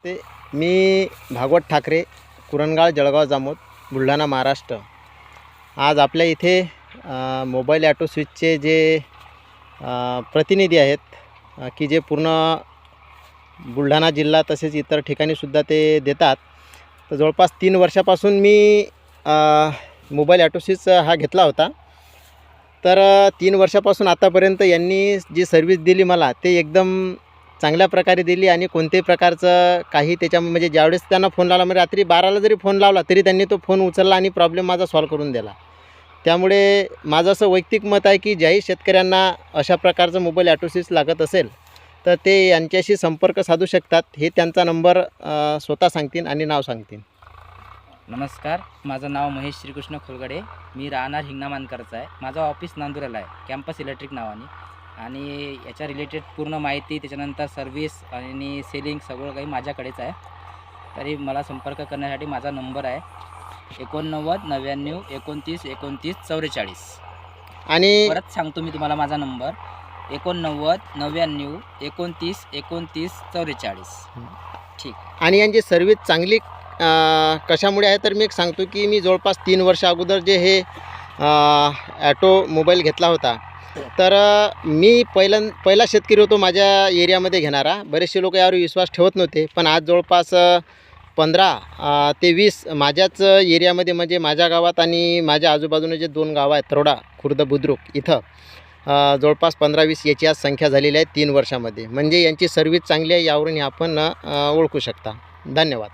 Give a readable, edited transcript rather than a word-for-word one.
नमस्ते. मी भागवत ठाकरे, कुरणगाळ, जळगाव जामोद, बुलढाणा, महाराष्ट्र. आज आपल्या इथे मोबाईल ॲटो स्विचचे जे प्रतिनिधी आहेत की जे पूर्ण बुलढाणा जिल्हा तसेच इतर ठिकाणीसुद्धा ते देतात. तर जवळपास 3 वर्षापासून मी मोबाईल ॲटो स्विच हा घेतला होता. तर 3 वर्षापासून आतापर्यंत यांनी जी सर्व्हिस दिली मला ते एकदम चांगल्या प्रकारे दिली आणि कोणत्याही प्रकारचं काही त्याच्या म्हणजे ज्यावेळेस त्यांना फोन लावला, म्हणजे रात्री 12ला जरी फोन लावला तरी त्यांनी तो फोन उचलला आणि प्रॉब्लेम माझा सॉल्व करून दिला. त्यामुळे माझं असं वैयक्तिक मत आहे की ज्याही शेतकऱ्यांना अशा प्रकारचं मोबाईल ॲटो स्विच लागत असेल तर ते यांच्याशी संपर्क साधू शकतात. हे त्यांचा नंबर स्वतः सांगतील आणि नाव सांगतील. नमस्कार, माझं नाव महेश श्रीकृष्ण खोलगडे. मी राहणार हिंगणामानकरचा आहे. माझं ऑफिस नांदुराला आहे, कॅम्पस इलेक्ट्रिक नावाने. आणि याच्या रिलेटेड पूर्ण माहिती, त्याच्यानंतर सर्व्हिस आणि सेलिंग सगळं काही माझ्याकडेच आहे. तरी मला संपर्क करण्यासाठी माझा नंबर आहे 89 99 29 29 44. आणि परत सांगतो मी तुम्हाला माझा नंबर 89 99 29 29 44. ठीक. आणि यांची सर्व्हिस चांगली कशामुळे आहे तर मी एक सांगतो की मी जवळपास 3 वर्ष अगोदर जे हे ॲटो मोबाईल घेतला होता तर मी पहिला शेतकरी होतो माझ्या एरियामध्ये घेणारा. बरेचसे लोक यावर विश्वास ठेवत नव्हते, पण आज जवळपास 15 ते 20 माझ्याच एरियामध्ये म्हणजे माझ्या गावात आणि माझ्या आजूबाजूने जे 2 गावं आहेत, तरोडा, खुर्द, बुद्रुक, इथं जवळपास 15-20 याची आज संख्या झालेली आहे 3 वर्षामध्ये. म्हणजे यांची सर्व्हिस चांगली आहे, यावरून आपण ओळखू शकता. धन्यवाद.